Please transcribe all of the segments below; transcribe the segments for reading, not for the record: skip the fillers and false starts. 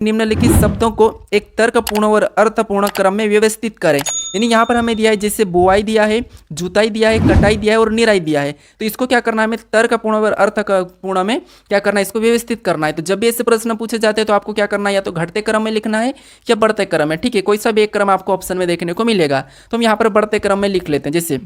निम्नलिखित शब्दों को एक तर्कपूर्ण और अर्थपूर्ण क्रम में व्यवस्थित करें। यानी यहाँ पर हमें दिया है जैसे बुआई दिया है, जुताई दिया है, कटाई दिया है और निराई दिया है। तो इसको क्या करना है, हमें तर्कपूर्ण और अर्थपूर्ण में क्या करना है, इसको व्यवस्थित करना है। तो जब भी ऐसे प्रश्न पूछे जाते हैं तो आपको क्या करना है, या तो घटते क्रम में लिखना है या बढ़ते क्रम में। ठीक है, कोई सा भी एक क्रम आपको ऑप्शन में देखने को मिलेगा। तो हम यहाँ पर बढ़ते क्रम में लिख लेते हैं। जैसे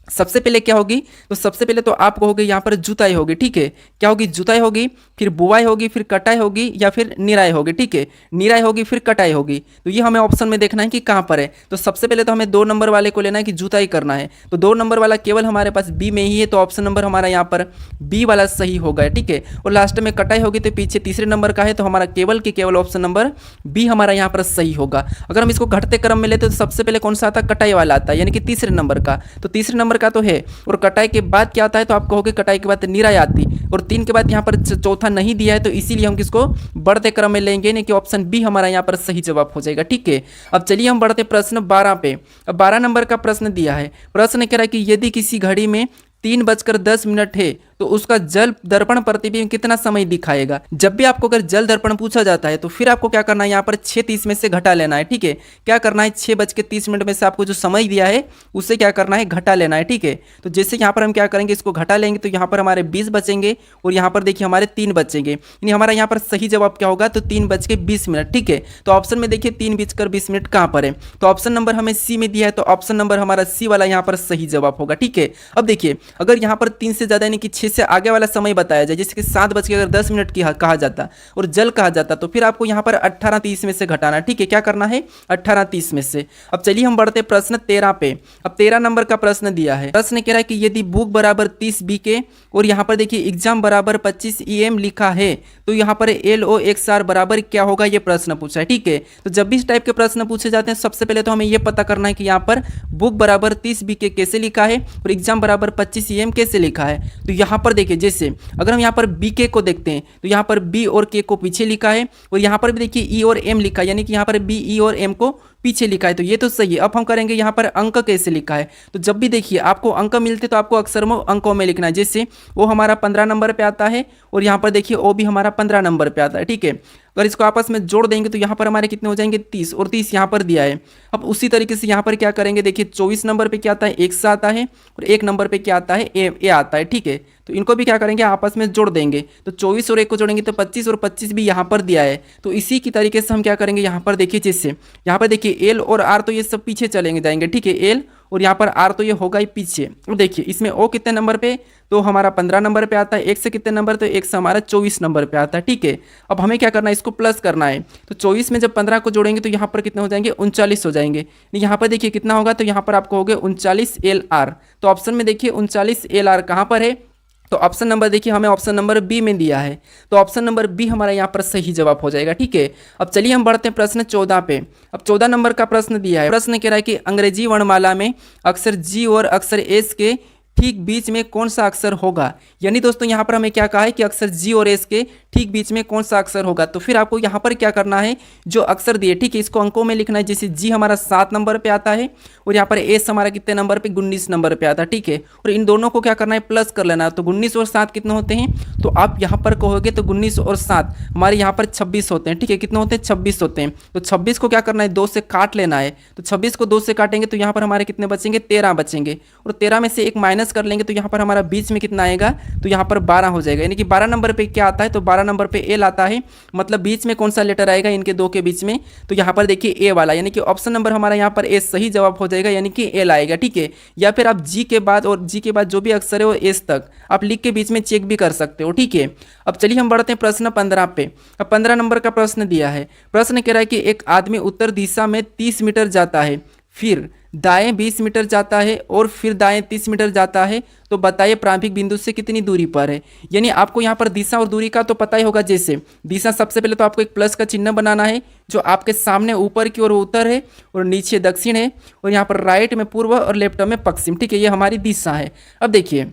सबसे पहले क्या होगी, तो सबसे पहले तो आप कहोगे यहाँ पर जुताई होगी। ठीक है, क्या होगी, जुताई होगी, फिर बुआई होगी, फिर कटाई होगी या फिर निराई होगी। ठीक है, निराई होगी फिर कटाई होगी। तो ये हमें ऑप्शन में देखना है कि कहाँ पर है। तो सबसे पहले तो हमें 2 नंबर वाले को लेना है कि जुताई करना है। तो 2 नंबर वाला केवल हमारे पास बी में ही है, तो ऑप्शन नंबर हमारा यहाँ पर बी वाला सही होगा। ठीक है, और लास्ट में कटाई होगी तो पीछे तीसरे नंबर का है, तो हमारा केवल के केवल ऑप्शन नंबर बी हमारा यहाँ पर सही होगा। अगर हम इसको घटते क्रम में लेते तो सबसे पहले कौन सा आता है, कटाई वाला आता है, यानी कि तीसरे नंबर का। तो तीसरे नंबर का तो है, और कटाई के बाद क्या आता है, तो आप कहोगे कटाई के बाद निराई आती, और 3 के बाद यहाँ पर चौथा नहीं दिया है, तो इसीलिए हम किसको बढ़ते क्रम में लेंगे, नहीं कि ऑप्शन बी हमारा यहाँ पर सही जवाब हो जाएगा। ठीक है, अब चलिए हम बढ़ते प्रश्न 12 पे। अब 12 नंबर का प्रश्न दिया है। प्रश्न कह रहा है कि यदि किसी घड़ी में 3:10 है तो उसका जल दर्पण प्रतिबिंब कितना समय दिखाएगा। जब भी आपको अगर जल दर्पण पूछा जाता है तो फिर आपको क्या करना है, यहाँ पर 6:30 में से घटा लेना है। ठीक है, क्या करना है, 6:30 में से आपको जो समय दिया है उससे क्या करना है, घटा लेना है। ठीक है, तो जैसे यहाँ पर हम क्या करेंगे, इसको घटा लेंगे तो यहाँ पर हमारे 20 बचेंगे और यहाँ पर देखिए हमारे 3 बचेंगे। यानी हमारा यहाँ पर सही जवाब क्या होगा, तो 3:20। ठीक है, तो ऑप्शन में देखिए 3:20 कहाँ पर है, तो ऑप्शन नंबर हमें सी में दिया है, तो ऑप्शन नंबर हमारा सी वाला यहाँ पर सही जवाब होगा। ठीक है, अब देखिए अगर यहाँ पर 3 से ज़्यादा यानी कि 6 से आगे वाला समय बताया जाए, जैसे कि 7:10 की कहा जाता और जल कहा जाता, तो फिर आपको यहाँ पर 18:30 में से घटाना। ठीक है, क्या करना है, 18:30 में से। अब चलिए हम बढ़ते प्रश्न 13 पे। अब 13 नंबर का प्रश्न दिया है। प्रश्न कह रहा है कि यदि बुक बराबर 30 BK और यहाँ पर देखिए एग्जाम बराबर 25 EM लिखा है तो यहाँ पर LOXR बराबर क्या होगा, ये प्रश्न पूछा है। ठीक है, तो जब भी इस टाइप के प्रश्न पूछे जाते हैं सबसे पहले तो हमें यह पता करना है कि यहाँ पर बुक बराबर 30 BK कैसे लिखा है और एग्जाम बराबर 25 EM कैसे लिखा है। तो यहाँ पर देखिए जैसे अगर हम यहाँ पर BK को देखते हैं तो यहाँ पर B और K को पीछे लिखा है और यहाँ पर भी देखिए E और M लिखा है, यानी कि यहाँ पर B, E और M को पीछे लिखा है, तो ये तो सही है। अब हम करेंगे यहाँ पर अंक कैसे लिखा है। तो जब भी देखिए आपको अंक मिलते तो आपको अक्सर में अंकों में लिखना है। जैसे वो हमारा 15 नंबर पे आता है और यहाँ पर देखिए ओ भी हमारा 15 नंबर पे आता है। ठीक है, अगर इसको आपस में जोड़ देंगे तो यहाँ पर हमारे कितने हो जाएंगे, 30, और 30 यहाँ पर दिया है। अब उसी तरीके से यहाँ पर क्या करेंगे, देखिए 24 नंबर पे क्या आता है, 1 आता है, और 1 नंबर पे क्या आता है, ए आता है। ठीक है, तो इनको भी क्या करेंगे, आपस में जोड़ देंगे, तो 24 और 1 को जोड़ेंगे तो 25, और 25 भी यहाँ पर दिया है। तो इसी की तरीके से हम क्या करेंगे, यहाँ पर देखिए जैसे यहाँ पर देखिए एल और आर तो ये सब पीछे चलेंगे जाएंगे। ठीक है, एल और यहाँ पर आर तो ये होगा ही पीछे। और देखिए इसमें ओ कितने नंबर पे, तो हमारा 15 नंबर पे आता है। एक से कितने नंबर, तो एक से हमारा 24 नंबर पे आता है। ठीक है, अब हमें क्या करना है, इसको प्लस करना है। तो 24 में जब 15 को जोड़ेंगे तो यहाँ पर कितने हो जाएंगे, 39 हो जाएंगे। यहाँ पर देखिए कितना होगा, तो यहाँ पर आपको हो गए 39 LR। तो ऑप्शन में देखिए 39 LR कहाँ पर है, तो ऑप्शन नंबर देखिए हमें ऑप्शन नंबर बी में दिया है, तो ऑप्शन नंबर बी हमारा यहाँ पर सही जवाब हो जाएगा। ठीक है, अब चलिए हम बढ़ते हैं प्रश्न 14 पे। अब 14 नंबर का प्रश्न दिया है। प्रश्न कह रहा है कि अंग्रेजी वर्णमाला में अक्षर जी और अक्षर एस के ठीक बीच में कौन सा अक्षर होगा। यानी दोस्तों यहाँ पर हमें क्या कहा है कि अक्षर जी और एस के ठीक बीच में कौन सा अक्षर होगा। तो फिर आपको यहाँ पर क्या करना है, जो अक्षर दिए, ठीक है, इसको अंकों में लिखना है। जैसे जी हमारा 7 नंबर पे आता है और यहाँ पर एस हमारा कितने नंबर पे, 19 नंबर पे आता है। ठीक है, और इन दोनों को क्या करना है, प्लस कर लेना है। तो 19 और 7 कितने होते हैं, तो आप यहाँ पर कहोगे तो 19 और 7 हमारे यहाँ पर 26 होते हैं। ठीक है, कितने होते हैं, 26 होते हैं। तो 26 को क्या करना है, 2 से काट लेना है। तो 26 को 2 से काटेंगे तो यहाँ पर हमारे कितने बचेंगे, 13 बचेंगे, और 13 में से एक माइनस कर लेंगे तो यहाँ पर हमारा बीच में कितना आएगा, तो यहाँ पर 12 हो जाएगा। यानी कि 12 नंबर पे क्या आता है, तो 12 नंबर पे एल आता है, मतलब बीच में कौन सा लेटर आएगा इनके दो के बीच में, तो यहाँ पर देखिए ए वाला, यानी कि ऑप्शन नंबर हमारा यहाँ पर ए सही जवाब हो जाएगा, यानी कि एल आएगा। ठीक है, या फिर आप जी के बाद और जी के बाद जो भी अक्षर है वो एस तक आप लिख के बीच में चेक भी कर सकते हो। ठीक है, अब चलिए हम बढ़ते हैं प्रश्न 15 पे। अब 15 नंबर का प्रश्न दिया है। प्रश्न कह रहा है कि एक आदमी उत्तर दिशा में 30 मीटर जाता है, फिर दाएं 20 मीटर जाता है और फिर दाएं 30 मीटर जाता है, तो बताइए प्रारंभिक बिंदु से कितनी दूरी पर है। यानी आपको यहाँ पर दिशा और दूरी का तो पता ही होगा। जैसे दिशा सबसे पहले तो आपको एक प्लस का चिन्ह बनाना है, जो आपके सामने ऊपर की ओर उत्तर है और नीचे दक्षिण है, और यहाँ पर राइट में पूर्व और लेफ्ट में पश्चिम। ठीक है, ये हमारी दिशा है। अब देखिए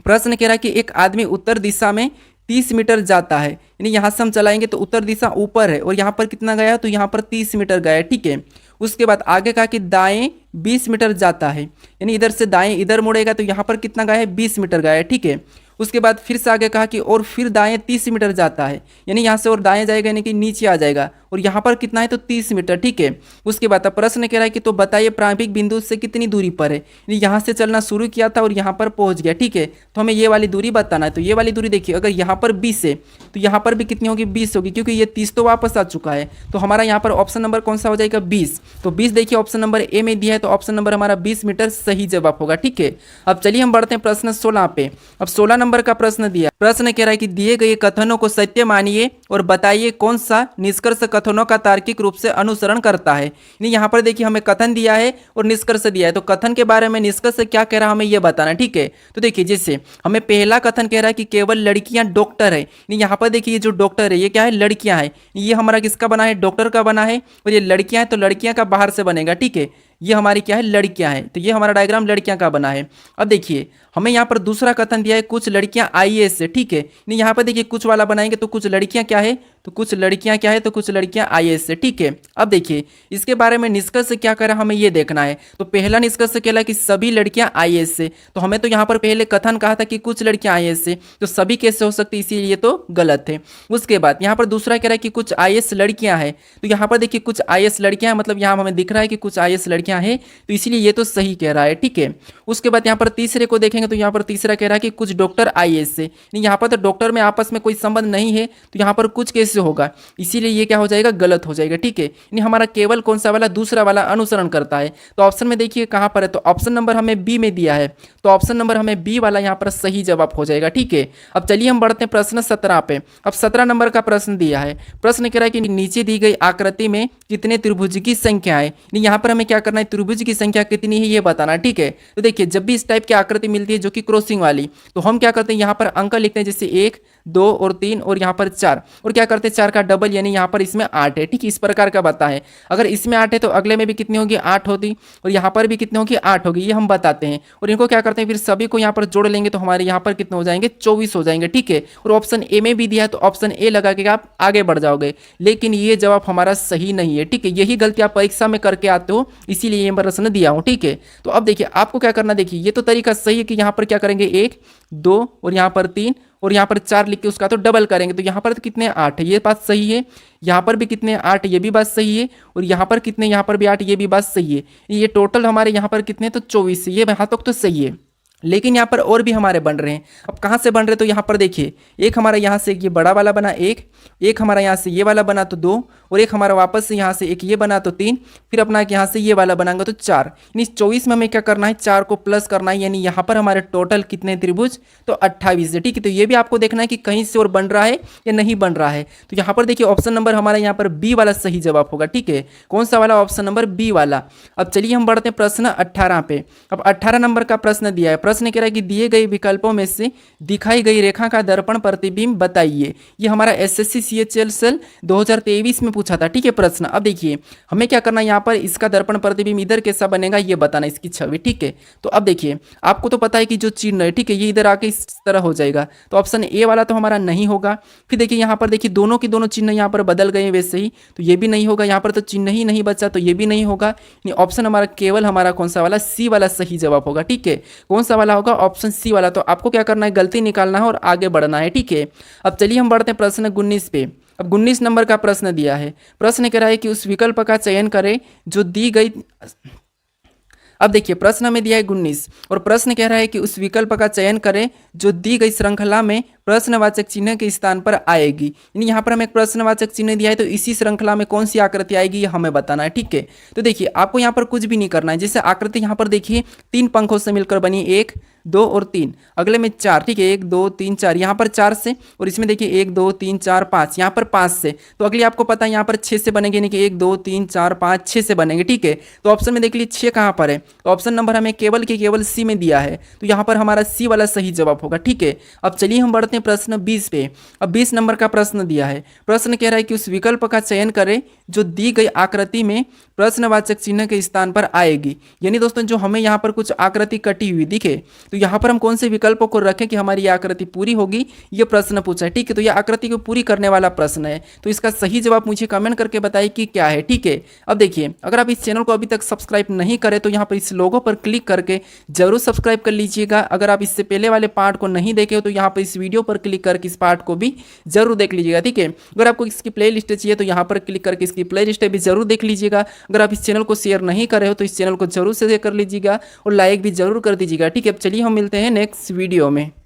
प्रश्न कह रहा है कि एक आदमी उत्तर दिशा में 30 मीटर जाता है, यानी यहाँ से हम चलाएंगे तो उत्तर दिशा ऊपर है और यहाँ पर कितना गया, तो यहाँ पर 30 मीटर गया है। ठीक है, उसके बाद आगे कहा कि दाएं 20 मीटर जाता है, यानी इधर से दाएं इधर मुड़ेगा तो यहाँ पर कितना गया है, 20 मीटर गया है। ठीक है, उसके बाद फिर से आगे कहा कि और फिर दाएं 30 मीटर जाता है, यानी यहाँ से और दाएं जाएगा यानी कि नीचे आ जाएगा, और यहाँ पर कितना है तो 30 मीटर, ठीक है। उसके बाद अब प्रश्न कह रहा है कि तो बताइए प्रारंभिक बिंदु से कितनी दूरी पर है। यहाँ से चलना शुरू किया था और यहाँ पर पहुँच गया, ठीक है। तो हमें ये वाली दूरी बताना है। तो ये वाली दूरी देखिए, अगर यहाँ पर 20 है तो यहाँ पर भी कितनी होगी 20 होगी, क्योंकि ये 30 तो वापस आ चुका है। तो हमारा यहाँ पर ऑप्शन नंबर कौन सा हो जाएगा 20। तो 20 देखिए ऑप्शन नंबर ए में दिया है, तो ऑप्शन नंबर हमारा 20 मीटर सही जवाब होगा, ठीक है। अब चलिए हम बढ़ते हैं प्रश्न 16 पे। अब 16 नंबर का प्रश्न दिया, प्रश्न कह रहा है कि दिए गए कथनों को सत्य मानिए और बताइए कौन सा निष्कर्ष कथनों का तार्किक रूप से अनुसरण करता है। यहाँ पर देखिए हमें कथन दिया है और निष्कर्ष दिया है। तो कथन के बारे में निष्कर्ष क्या कह रहा है हमें यह बताना है, ठीक है। तो देखिए जैसे हमें पहला कथन कह रहा है कि केवल लड़कियां डॉक्टर है। यहाँ पर देखिए ये जो डॉक्टर है ये क्या है लड़कियां है। ये हमारा किसका बना है डॉक्टर का बना है, और ये लड़कियां हैं तो लड़कियां का बाहर से बनेगा, ठीक है। ये हमारी क्या है लड़कियां हैं, तो ये हमारा डायग्राम लड़कियां का बना है। अब देखिए हमें यहाँ पर दूसरा कथन दिया है कुछ लड़कियां आईएएस से, ठीक है। यहाँ पर देखिए कुछ वाला बनाएंगे तो कुछ लड़कियां क्या है तो कुछ लड़कियां क्या है तो कुछ लड़कियां आईएएस से, ठीक है। अब देखिए इसके बारे में निष्कर्ष क्या कह रहा है हमें ये देखना है। तो पहला निष्कर्ष कहला है कि सभी लड़कियां आईएएस से। तो हमें तो यहाँ पर पहले कथन कहा था कि कुछ लड़कियां आईएएस से, तो सभी कैसे हो सकती, इसीलिए ये तो गलत है। उसके बाद यहाँ पर दूसरा कह रहा है कि कुछ आईएएस लड़कियां हैं। तो यहाँ पर देखिए कुछ आईएएस लड़कियां, मतलब यहाँ हमें दिख रहा है कि कुछ आईएएस लड़कियां हैं, तो इसीलिए ये तो सही कह रहा है, ठीक है। उसके बाद यहाँ पर तीसरे को देखेंगे तो यहाँ पर तीसरा कह रहा है कि कुछ डॉक्टर आईएएस से। यहाँ पर तो डॉक्टर में आपस में कोई संबंध नहीं है, तो यहाँ पर कुछ कैसे होगा, इसीलिए ये क्या हो जाएगा गलत हो जाएगा, ठीक है। हमारा केवल कौन सा वाला दूसरा वाला अनुसरण करता है। तो ऑप्शन में देखिए कहाँ पर है, तो ऑप्शन नंबर हमें बी में दिया है, तो ऑप्शन नंबर हमें बी वाला यहाँ पर सही जवाब हो जाएगा, ठीक है। अब चलिए हम बढ़ते हैं प्रश्न 17 पे। अब 17 नंबर का प्रश्न दिया है, प्रश्न कह रहा है कि नीचे दी गई आकृति में कितने त्रिभुज की संख्या है। यहाँ पर हमें क्या करना है त्रिभुज की संख्या कितनी है ये बताना, ठीक है। तो देखिए जब भी इस टाइप की आकृति मिलती है जो कि क्रॉसिंग वाली, तो हम क्या करते हैं यहाँ पर अंक लिखते हैं, जैसे 1 2 और 3 और यहाँ पर 4, और क्या करते हैं 4 का डबल, यानी यहाँ पर इसमें 8 है, ठीक है। इस प्रकार का बता है, अगर इसमें 8 है तो अगले में भी कितनी होगी 8 होगी, और यहाँ पर भी कितनी होगी 8 होगी, ये हम बताते हैं। और इनको क्या करते हैं फिर सभी को यहाँ पर जोड़ लेंगे तो हमारे यहाँ पर कितने हो जाएंगे 24 हो जाएंगे, ठीक है। और ऑप्शन ए में भी दिया है तो ऑप्शन ए लगा के आप आगे बढ़ जाओगे, लेकिन ये जवाब हमारा सही नहीं है, ठीक है। यही गलती आप परीक्षा में करके आते हो, इसीलिए ये प्रश्न दिया हूँ, ठीक है। तो अब देखिए आपको क्या करना, देखिए ये तो तरीका सही है कि यहाँ पर क्या करेंगे 1 2 और यहाँ पर 3 और यहाँ पर 4 लिख के उसका तो डबल करेंगे, तो यहाँ पर तो कितने 8 है, ये बात सही है। यहाँ पर भी कितने 8, ये भी बात सही है। और यहाँ पर कितने, यहाँ पर भी 8, ये भी बात सही है। ये टोटल हमारे यहाँ पर कितने तो 24 है, ये यहाँ तक तो सही है। लेकिन यहाँ पर और भी हमारे बन रहे हैं। अब कहाँ से बन रहे, तो यहाँ पर देखिए एक हमारा यहाँ से ये बड़ा वाला बना एक हमारा यहाँ से ये वाला बना तो 2, और एक हमारा वापस से यहाँ से एक ये बना तो 3, फिर अपना यहाँ से ये वाला बनाएंगे तो 4। यानी 24 में हमें क्या करना है 4 को प्लस करना है, यानी यहाँ पर हमारे टोटल कितने त्रिभुज तो 28 है, ठीक है। तो ये भी आपको देखना है कि कहीं से और बन रहा है या नहीं बन रहा है। तो यहाँ पर देखिए ऑप्शन नंबर हमारा यहाँ पर बी वाला सही जवाब होगा, ठीक है। कौन सा वाला, ऑप्शन नंबर बी वाला। अब चलिए हम बढ़ते हैं प्रश्न 18 पे। अब 18 नंबर का प्रश्न दिया है, प्रश्न कह रहा है कि दिए गए विकल्पों में से दिखाई गई रेखा का दर्पण प्रतिबिंब बताइए। ये हमारा एसएससी सीएचएल 2023 में पूछा था, ठीक है प्रश्न। अब देखिए हमें क्या करना है, यहाँ पर इसका दर्पण प्रतिबिंब इधर कैसा बनेगा ये बताना, इसकी छवि, ठीक है। तो अब देखिए आपको तो पता है कि जो चिन्ह है, ठीक है, ये इधर आके इस तरह हो जाएगा, तो ऑप्शन ए वाला तो हमारा नहीं होगा। फिर देखिए यहाँ पर देखिए दोनों के दोनों चिन्ह यहाँ पर बदल गए वैसे ही, तो ये भी नहीं होगा। यहाँ पर तो चिन्ह ही नहीं बचा, तो ये भी नहीं होगा। ऑप्शन हमारा केवल हमारा कौन सा वाला, सी वाला सही जवाब होगा, ठीक है। कौन सा वाला होगा, ऑप्शन सी वाला। तो आपको क्या करना है, गलती निकालना है और आगे बढ़ना है, ठीक है। अब चलिए हम बढ़ते हैं प्रश्न 19 पे। अब 19 नंबर का प्रश्न दिया है, प्रश्न कह रहा है कि उस विकल्प का चयन करें जो दी गई। अब देखिए प्रश्न में दिया है 19 और प्रश्न कह रहा है कि उस विकल्प का चयन करें जो दी गई श्रृंखला में प्रश्नवाचक चिन्ह के स्थान पर आएगी। यानी यहाँ पर हमें एक प्रश्नवाचक चिन्ह दिया है, तो इसी श्रृंखला में कौन सी आकृति आएगी ये हमें बताना है, ठीक है। तो देखिए आपको यहाँ पर कुछ भी नहीं करना है। जैसे आकृति यहाँ पर देखिए 3 पंखों से मिलकर बनी, 1 2 और 3, अगले में 4, ठीक है, 1 2 3 4, यहाँ पर 4 से, और इसमें देखिए 1 2 3 4 5, यहाँ पर 5 से, तो अगली आपको पता है यहाँ पर 6 से बनेंगे, यानी कि 1 2 3 4 5 6 से बनेंगे, ठीक है। तो ऑप्शन में देख लीजिए 6 कहाँ पर है, तो ऑप्शन नंबर हमें केवल के केवल सी में दिया है, तो यहाँ पर हमारा सी वाला सही जवाब होगा, ठीक है। अब चलिए हम बढ़ते हैं प्रश्न 20 पे। अब 20 नंबर का प्रश्न दिया है, प्रश्न कह रहा है कि उस विकल्प का चयन करें जो दी गई आकृति में प्रश्नवाचक चिन्ह के स्थान पर आएगी। यानी दोस्तों जो हमें यहाँ पर कुछ आकृति कटी हुई दिखे तो यहाँ पर हम कौन से विकल्पों को रखें कि हमारी ये आकृति पूरी होगी, ये प्रश्न पूछा है। ठीक है, तो ये आकृति को पूरी करने वाला प्रश्न है। तो इसका सही जवाब मुझे कमेंट करके बताइए कि क्या है। ठीक है, अब देखिए अगर आप इस चैनल को अभी तक सब्सक्राइब नहीं करें तो यहाँ पर इस लोगो पर क्लिक करके जरूर सब्सक्राइब कर लीजिएगा। अगर आप इससे पहले वाले पार्ट को नहीं देखे हो तो यहाँ पर इस वीडियो पर क्लिक करके इस पार्ट को भी जरूर देख लीजिएगा। ठीक है, अगर आपको इसकी प्ले लिस्ट चाहिए तो यहाँ पर क्लिक करके इसकी प्ले लिस्ट भी जरूर देख लीजिएगा। अगर आप इस चैनल को शेयर नहीं कर रहे हो तो इस चैनल को जरूर शेयर कर लीजिएगा और लाइक भी जरूर कर दीजिएगा। ठीक है, अब चलिए हम मिलते हैं नेक्स्ट वीडियो में।